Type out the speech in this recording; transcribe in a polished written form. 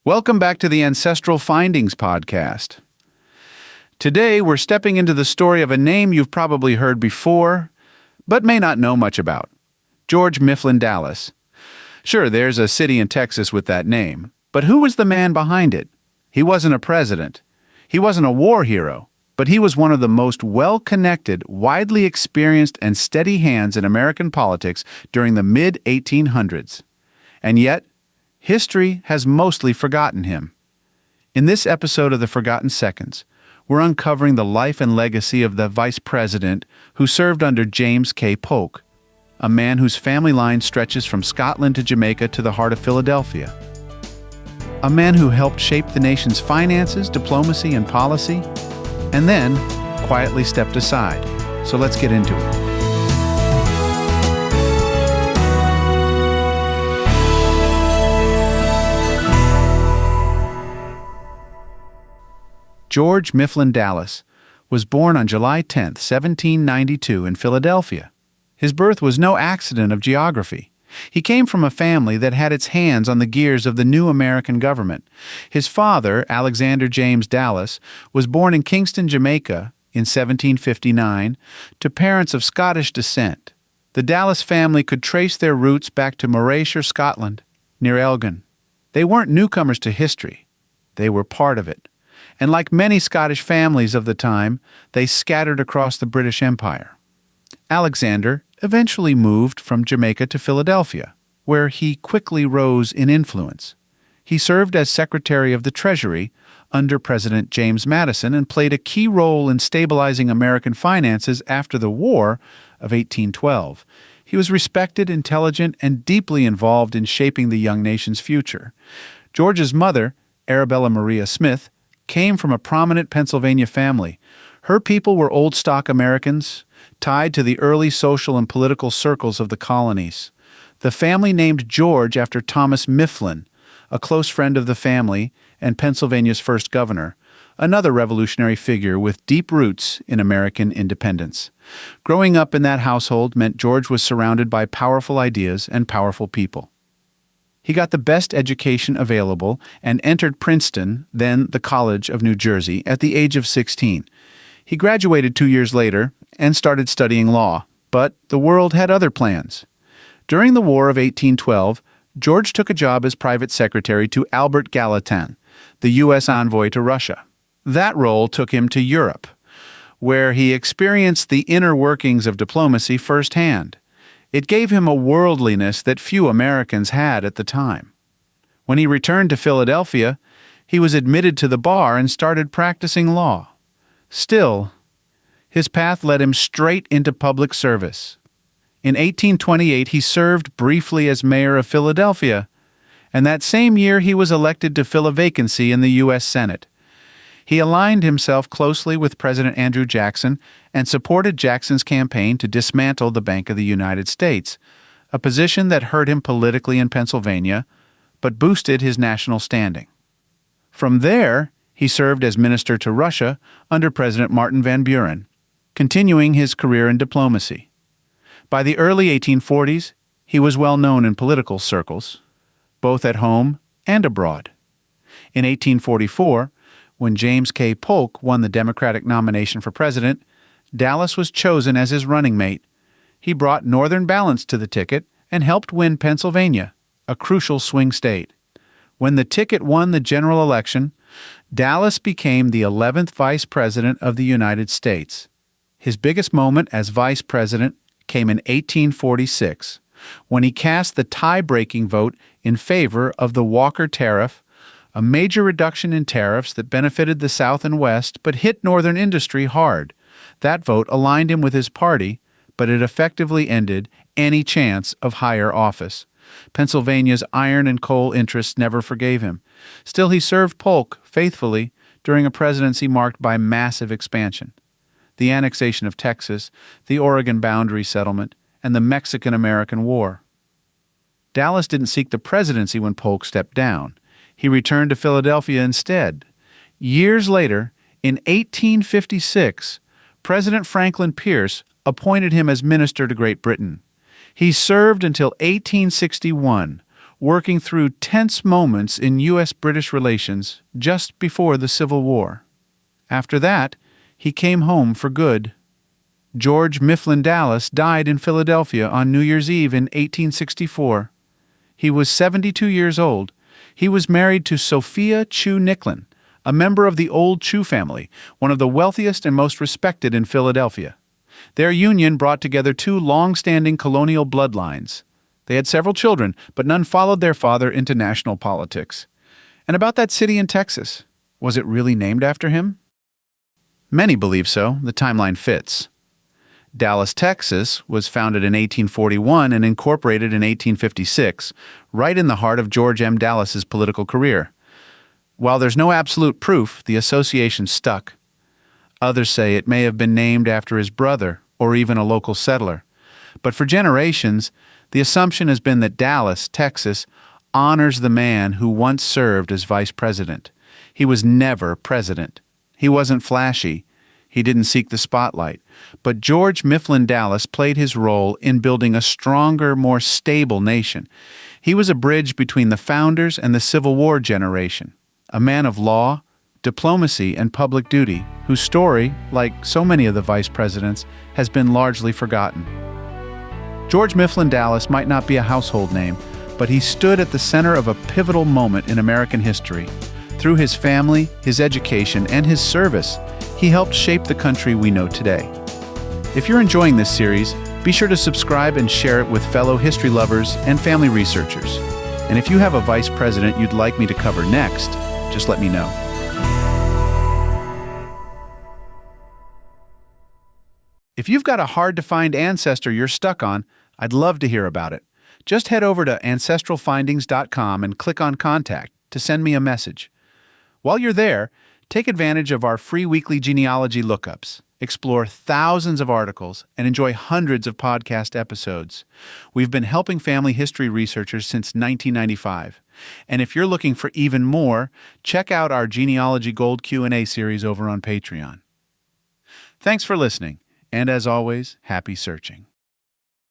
Welcome back to the Ancestral Findings podcast. Today, we're stepping into the story of a name you've probably heard before, but may not know much about. George Mifflin Dallas. Sure, there's a city in Texas with that name, but who was the man behind it? He wasn't a president. He wasn't a war hero, but he was one of the most well-connected, widely experienced, and steady hands in American politics during the mid-1800s. And yet, history has mostly forgotten him. In this episode of The Forgotten Seconds, we're uncovering the life and legacy of the vice president who served under James K. Polk, a man whose family line stretches from Scotland to Jamaica to the heart of Philadelphia. A man who helped shape the nation's finances, diplomacy, and policy, and then quietly stepped aside. So let's get into it. George Mifflin Dallas was born on July 10, 1792 in Philadelphia. His birth was no accident of geography. He came from a family that had its hands on the gears of the new American government. His father, Alexander James Dallas, was born in Kingston, Jamaica in 1759 to parents of Scottish descent. The Dallas family could trace their roots back to Morayshire, Scotland, near Elgin. They weren't newcomers to history. They were part of it. And like many Scottish families of the time, they scattered across the British Empire. Alexander eventually moved from Jamaica to Philadelphia, where he quickly rose in influence. He served as Secretary of the Treasury under President James Madison and played a key role in stabilizing American finances after the War of 1812. He was respected, intelligent, and deeply involved in shaping the young nation's future. George's mother, Arabella Maria Smith, came from a prominent Pennsylvania family. Her people were old stock Americans, tied to the early social and political circles of the colonies. The family named George after Thomas Mifflin, a close friend of the family and Pennsylvania's first governor, another revolutionary figure with deep roots in American independence. Growing up in that household meant George was surrounded by powerful ideas and powerful people. He got the best education available and entered Princeton, then the College of New Jersey, at the age of 16. He graduated 2 years later and started studying law, but the world had other plans. During the War of 1812, George took a job as private secretary to Albert Gallatin, the U.S. envoy to Russia. That role took him to Europe, where he experienced the inner workings of diplomacy firsthand. It gave him a worldliness that few Americans had at the time. When he returned to Philadelphia, he was admitted to the bar and started practicing law. Still, his path led him straight into public service. In 1828, he served briefly as mayor of Philadelphia, and that same year he was elected to fill a vacancy in the U.S. Senate. He aligned himself closely with President Andrew Jackson and supported Jackson's campaign to dismantle the Bank of the United States, a position that hurt him politically in Pennsylvania, but boosted his national standing. From there, he served as minister to Russia under President Martin Van Buren, continuing his career in diplomacy. By the early 1840s, he was well known in political circles, both at home and abroad. In 1844, when James K. Polk won the Democratic nomination for president, Dallas was chosen as his running mate. He brought Northern balance to the ticket and helped win Pennsylvania, a crucial swing state. When the ticket won the general election, Dallas became the 11th Vice President of the United States. His biggest moment as Vice President came in 1846, when he cast the tie-breaking vote in favor of the Walker Tariff, a major reduction in tariffs that benefited the South and West but hit Northern industry hard. That vote aligned him with his party, but it effectively ended any chance of higher office. Pennsylvania's iron and coal interests never forgave him. Still, he served Polk faithfully during a presidency marked by massive expansion. The annexation of Texas, the Oregon boundary settlement, and the Mexican-American War. Dallas didn't seek the presidency when Polk stepped down. He returned to Philadelphia instead. Years later, in 1856, President Franklin Pierce appointed him as minister to Great Britain. He served until 1861, working through tense moments in U.S.-British relations just before the Civil War. After that, he came home for good. George Mifflin Dallas died in Philadelphia on New Year's Eve in 1864. He was 72 years old. He was married to Sophia Chew Nicklin, a member of the old Chew family, one of the wealthiest and most respected in Philadelphia. Their union brought together two long-standing colonial bloodlines. They had several children, but none followed their father into national politics. And about that city in Texas, was it really named after him? Many believe so. The timeline fits. Dallas, Texas, was founded in 1841 and incorporated in 1856, right in the heart of George M. Dallas's political career. While there's no absolute proof, the association stuck. Others say it may have been named after his brother or even a local settler. But for generations, the assumption has been that Dallas, Texas, honors the man who once served as vice president. He was never president. He wasn't flashy. He didn't seek the spotlight. But George Mifflin Dallas played his role in building a stronger, more stable nation. He was a bridge between the founders and the Civil War generation, a man of law, diplomacy, and public duty, whose story, like so many of the vice presidents, has been largely forgotten. George Mifflin Dallas might not be a household name, but he stood at the center of a pivotal moment in American history. Through his family, his education, and his service, he helped shape the country we know today. If you're enjoying this series, be sure to subscribe and share it with fellow history lovers and family researchers. And if you have a vice president you'd like me to cover next, just let me know. If you've got a hard-to-find ancestor you're stuck on, I'd love to hear about it. Just head over to ancestralfindings.com and click on Contact to send me a message. While you're there, take advantage of our free weekly genealogy lookups. Explore thousands of articles and enjoy hundreds of podcast episodes. We've been helping family history researchers since 1995. And if you're looking for even more, check out our Genealogy Gold Q&A series over on Patreon. Thanks for listening, and as always, happy searching.